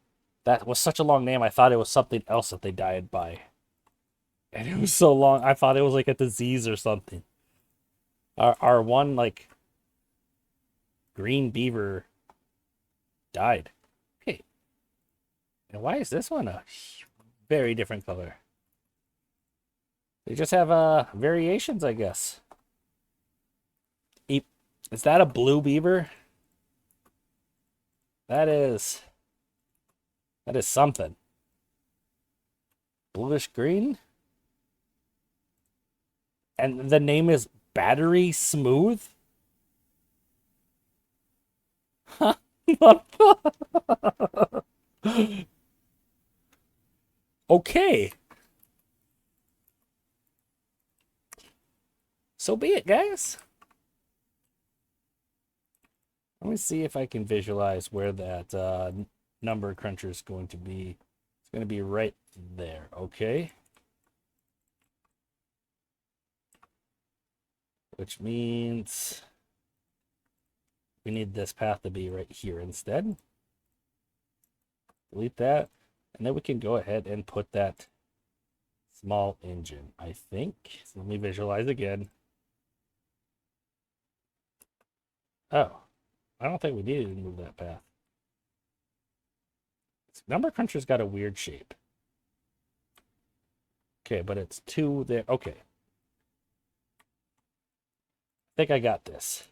A: That was such a long name. I thought it was something else that they died by. And it was so long. I thought it was like a disease or something. Our one, like, green beaver died. Okay. And why is this one a very different color? They just have variations, I guess. Is that a blue beaver? That is something. Bluish green? And the name is Battery Smooth? Okay. So be it, guys. Let me see if I can visualize where that number cruncher is going to be. It's going to be right there, okay? Which means we need this path to be right here instead. Delete that. And then we can go ahead and put that small engine, I think. So let me visualize again. Oh, I don't think we needed to move that path. Number cruncher's got a weird shape. Okay, but it's two there. Okay. I think I got this.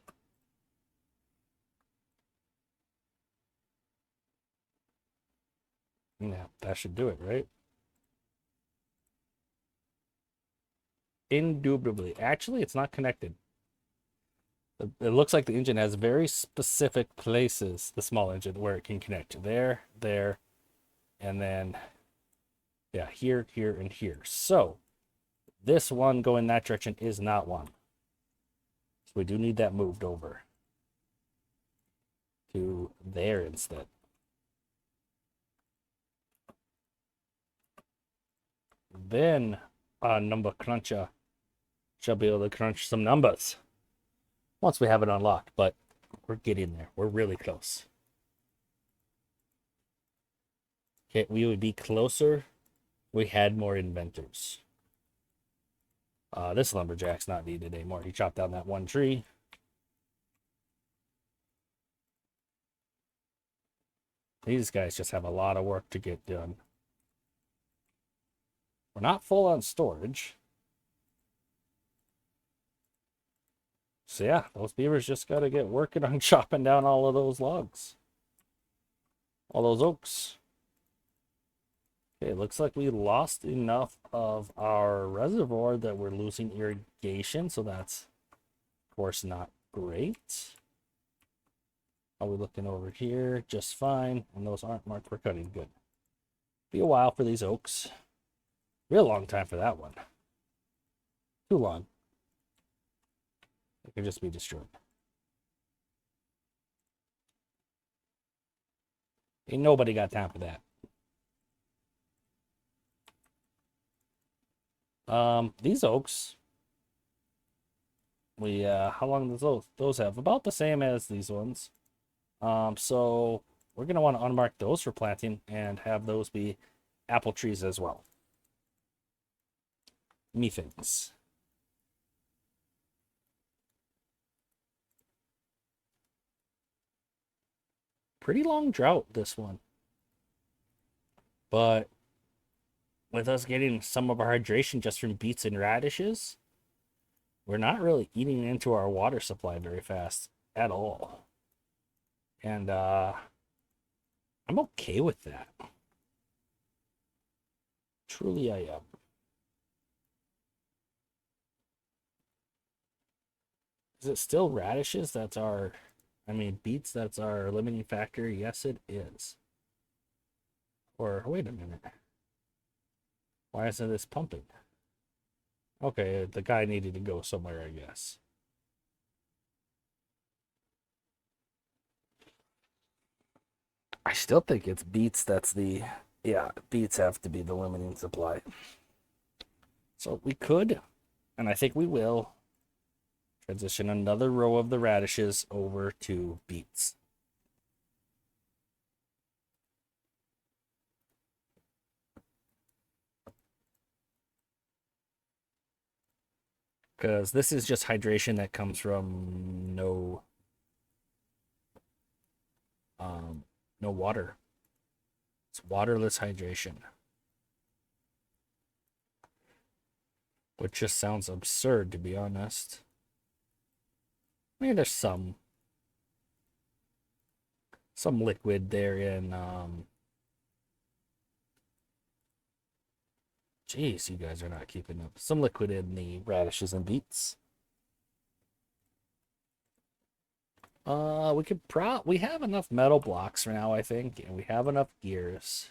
A: Yeah, that should do it, right? Indubitably. Actually, it's not connected. It looks like the engine has very specific places, the small engine, where it can connect. There, and then, yeah, here, and here. So, this one going that direction is not one. So we do need that moved over to there instead. Then, number cruncher shall be able to crunch some numbers once we have it unlocked, but we're getting there. We're really close. Okay, we would be closer. We had more inventors. This lumberjack's not needed anymore. He chopped down that one tree. These guys just have a lot of work to get done. We're not full on storage. So yeah, those beavers just got to get working on chopping down all of those logs. All those oaks. Okay, looks like we lost enough of our reservoir that we're losing irrigation, so that's, of course, not great. Are we looking over here? Just fine, and those aren't marked for cutting. Good. Be a while for these oaks. Real long time for that one. Too long. It could just be destroyed. Ain't nobody got time for that. These oaks, how long does those have? About the same as these ones. So we're gonna want to unmark those for planting and have those be apple trees as well. Methinks. Pretty long drought, this one. But with us getting some of our hydration just from beets and radishes, we're not really eating into our water supply very fast at all. And I'm okay with that. Truly I am. Is it still radishes that's our, beets that's our limiting factor? Yes, it is. Or, wait a minute. Why isn't this pumping? Okay, the guy needed to go somewhere, I guess. I still think it's beets that's the... Yeah, beets have to be the limiting supply. So we could, and I think we will, transition another row of the radishes over to beets. Because this is just hydration that comes from no water. It's waterless hydration. Which just sounds absurd, to be honest. There's some liquid there in Jeez, you guys are not keeping up. Some liquid in the radishes and beets. We have enough metal blocks for now, I think, and we have enough gears.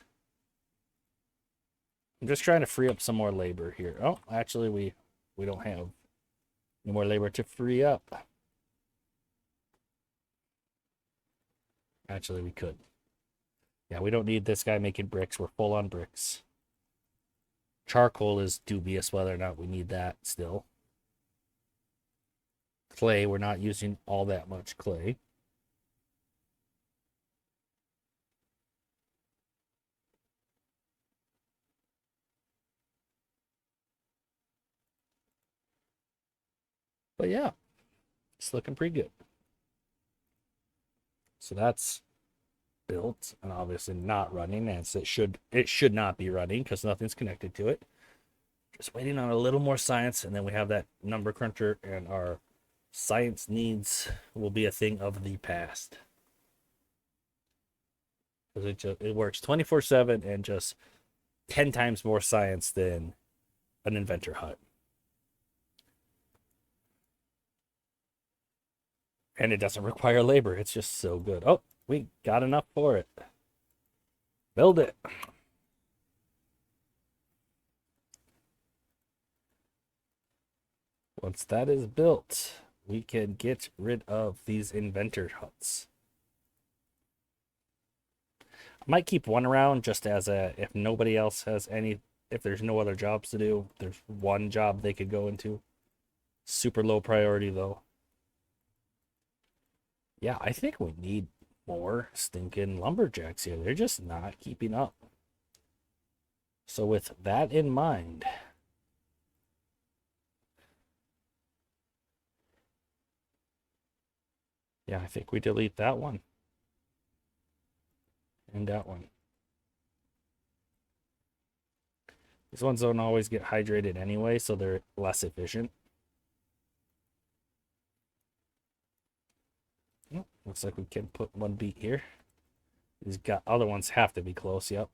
A: I'm just trying to free up some more labor here. Oh, actually, we don't have any more labor to free up. Actually, we could. Yeah, we don't need this guy making bricks. We're full on bricks. Charcoal is dubious whether or not we need that still. Clay, we're not using all that much clay. But yeah, it's looking pretty good. So that's built and obviously not running, as it should not be running because nothing's connected to it. Just waiting on a little more science, and then we have that number cruncher, and our science needs will be a thing of the past. Because it works 24/7 and just 10 times more science than an inventor hut. And it doesn't require labor. It's just so good. Oh, we got enough for it. Build it. Once that is built, we can get rid of these inventor huts. I might keep one around just as if nobody else has any, if there's no other jobs to do, there's one job they could go into. Super low priority though. Yeah, I think we need more stinking lumberjacks here. They're just not keeping up. So with that in mind, Yeah, I think we delete that one. And that one. These ones don't always get hydrated anyway, so they're less efficient. Oh, looks like we can put one beat here. These other ones have to be close, yep.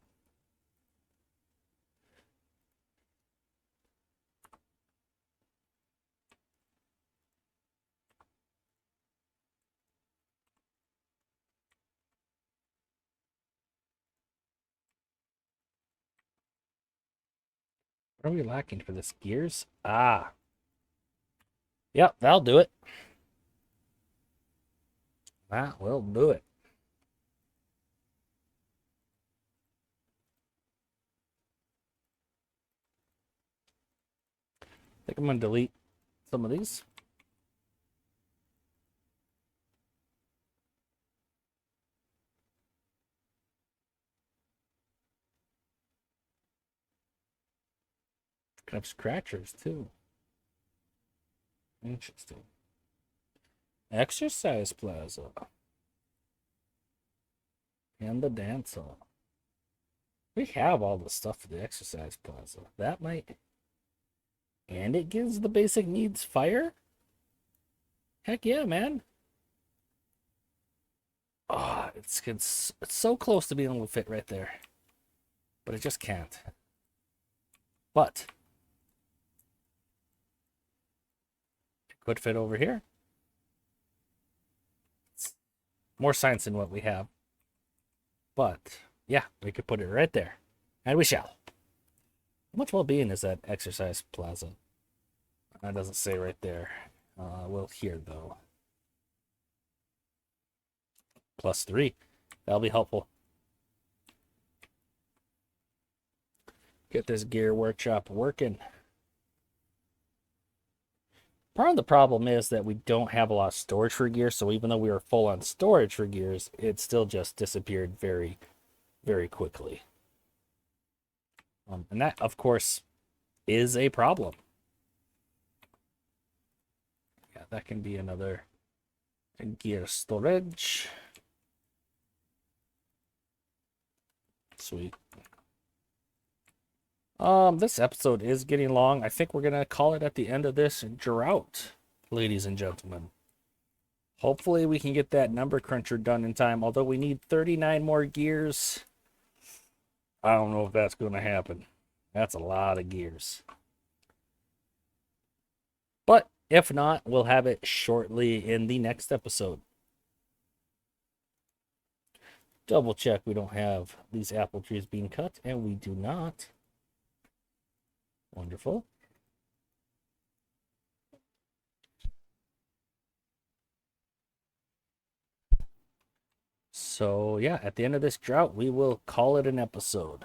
A: What are we lacking for this? Gears? Ah. Yep, that'll do it. That will do it. I think I'm going to delete some of these. Can have scratchers too. Interesting. Exercise plaza. And the dance hall. We have all the stuff for the exercise plaza. That might. And it gives the basic needs fire? Heck yeah, man. Oh, it's so close to being able to fit right there. But it just can't. But it could fit over here. It's more science than what we have. But yeah, we could put it right there. And we shall. How much well-being is that exercise plaza? That doesn't say right there. Well, here though. +3. That'll be helpful. Get this gear workshop working. Part of the problem is that we don't have a lot of storage for gear, so even though we were full on storage for gears, it still just disappeared very, very quickly. And that, of course, is a problem. Yeah, that can be another gear storage. Sweet. This episode is getting long. I think we're gonna call it at the end of this drought, ladies and gentlemen. Hopefully we can get that number cruncher done in time, although we need 39 more gears. I don't know if that's gonna happen. That's a lot of gears. But if not, we'll have it shortly in the next episode. Double check we don't have these apple trees being cut, and we do not. Wonderful. So yeah, at the end of this drought, we will call it an episode.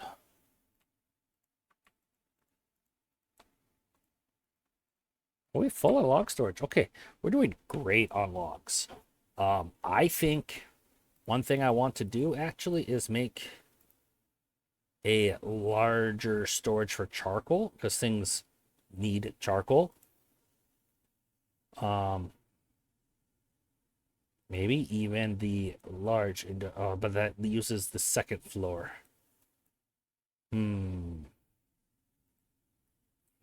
A: Are we full of log storage? Okay, we're doing great on logs. I think one thing I want to do actually is make a larger storage for charcoal because things need charcoal. Maybe even the large, but that uses the second floor.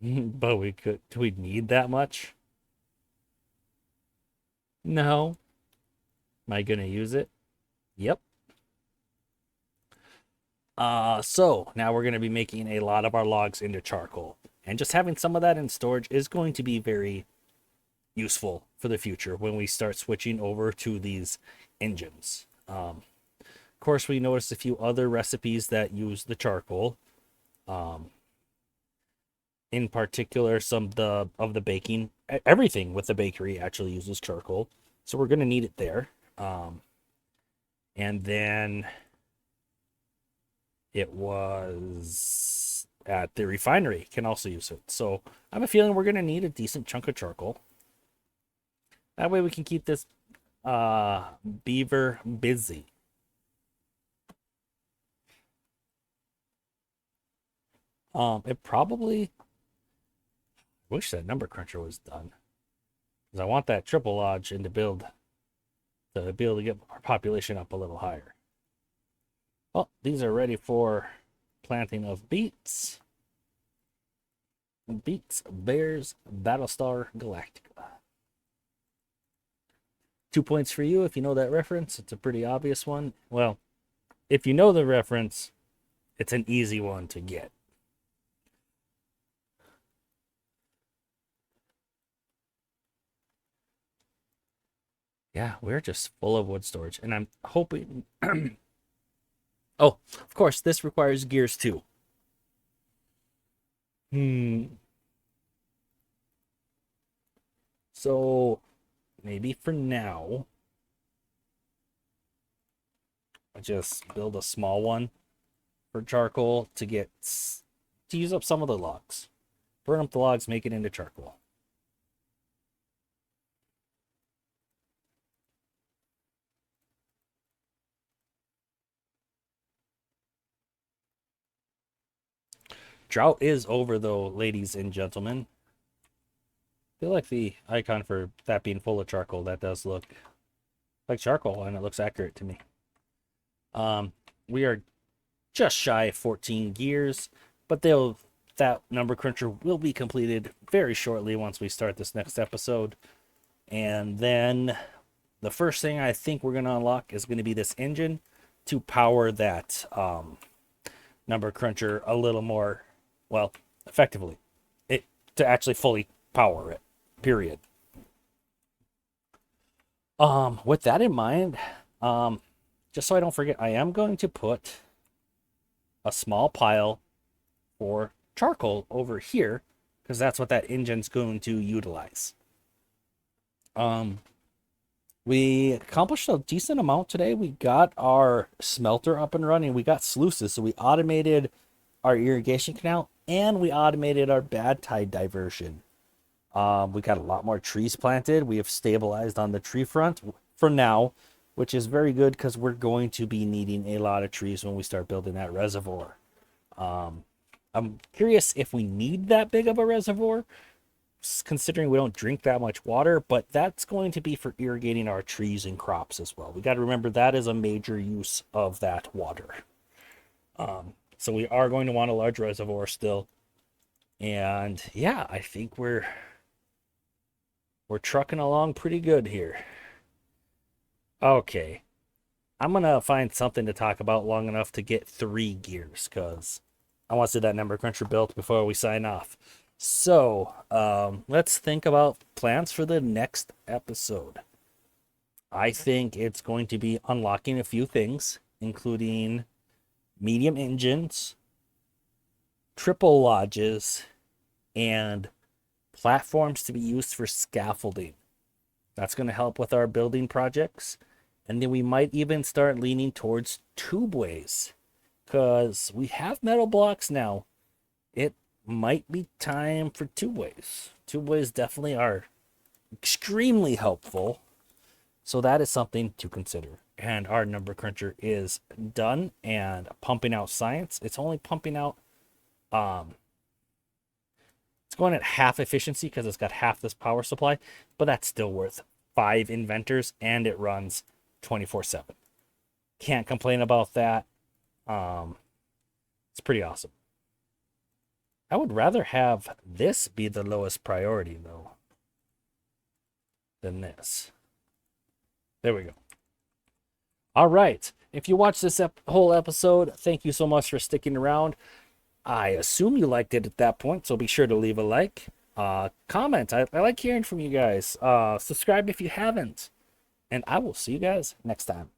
A: But we could. Do we need that much? No. Am I gonna use it? Yep. So now we're gonna be making a lot of our logs into charcoal, and just having some of that in storage is going to be very useful for the future when we start switching over to these engines. Of course, we noticed a few other recipes that use the charcoal. In particular, some of the baking, everything with the bakery actually uses charcoal, so we're going to need it there. And then it was at the refinery can also use it. So I have a feeling we're going to need a decent chunk of charcoal. That way we can keep this beaver busy. It probably. Wish that number cruncher was done, because I want that triple lodge in to build to be able to get our population up a little higher. Well, these are ready for planting of beets. Beets, Bears, Battlestar Galactica. 2 points for you if you know that reference. It's a pretty obvious one. Well, if you know the reference, it's an easy one to get. Yeah, we're just full of wood storage. And I'm hoping... Oh, of course, this requires gears too. So, maybe for now, I just build a small one for charcoal to use up some of the logs. Burn up the logs, make it into charcoal. Drought is over though, ladies and gentlemen. I feel like the icon for that being full of charcoal, that does look like charcoal, and it looks accurate to me. We are just shy of 14 gears, but that number cruncher will be completed very shortly once we start this next episode. And then the first thing I think we're going to unlock is going to be this engine to power that number cruncher a little more, well, effectively. To actually fully power it, period. With that in mind, just so I don't forget, I am going to put a small pile for charcoal over here, because that's what that engine's going to utilize. We accomplished a decent amount today. We got our smelter up and running. We got sluices, so we automated our irrigation canal, and we automated our Badtide diversion. We got a lot more trees planted. We have stabilized on the tree front for now, which is very good because we're going to be needing a lot of trees when we start building that reservoir. I'm curious if we need that big of a reservoir, considering we don't drink that much water, but that's going to be for irrigating our trees and crops as well. We got to remember that is a major use of that water. So we are going to want a large reservoir still. And yeah, I think we're trucking along pretty good here. Okay. I'm going to find something to talk about long enough to get 3 gears, because I want to see that number cruncher built before we sign off. So, let's think about plans for the next episode. I think it's going to be unlocking a few things, including medium engines, triple lodges, and platforms to be used for scaffolding. That's going to help with our building projects. And then we might even start leaning towards tubeways, because we have metal blocks now. It might be time for tubeways. Tubeways definitely are extremely helpful. So that is something to consider. And our number cruncher is done and pumping out science. It's only pumping out, it's going at half efficiency because it's got half this power supply, but that's still worth 5 inventors, and it runs 24/7. Can't complain about that. It's pretty awesome. I would rather have this be the lowest priority, though, than this. There we go. All right. If you watched this whole episode, thank you so much for sticking around. I assume you liked it at that point, so be sure to leave a like. Comment. I like hearing from you guys. Subscribe if you haven't. And I will see you guys next time.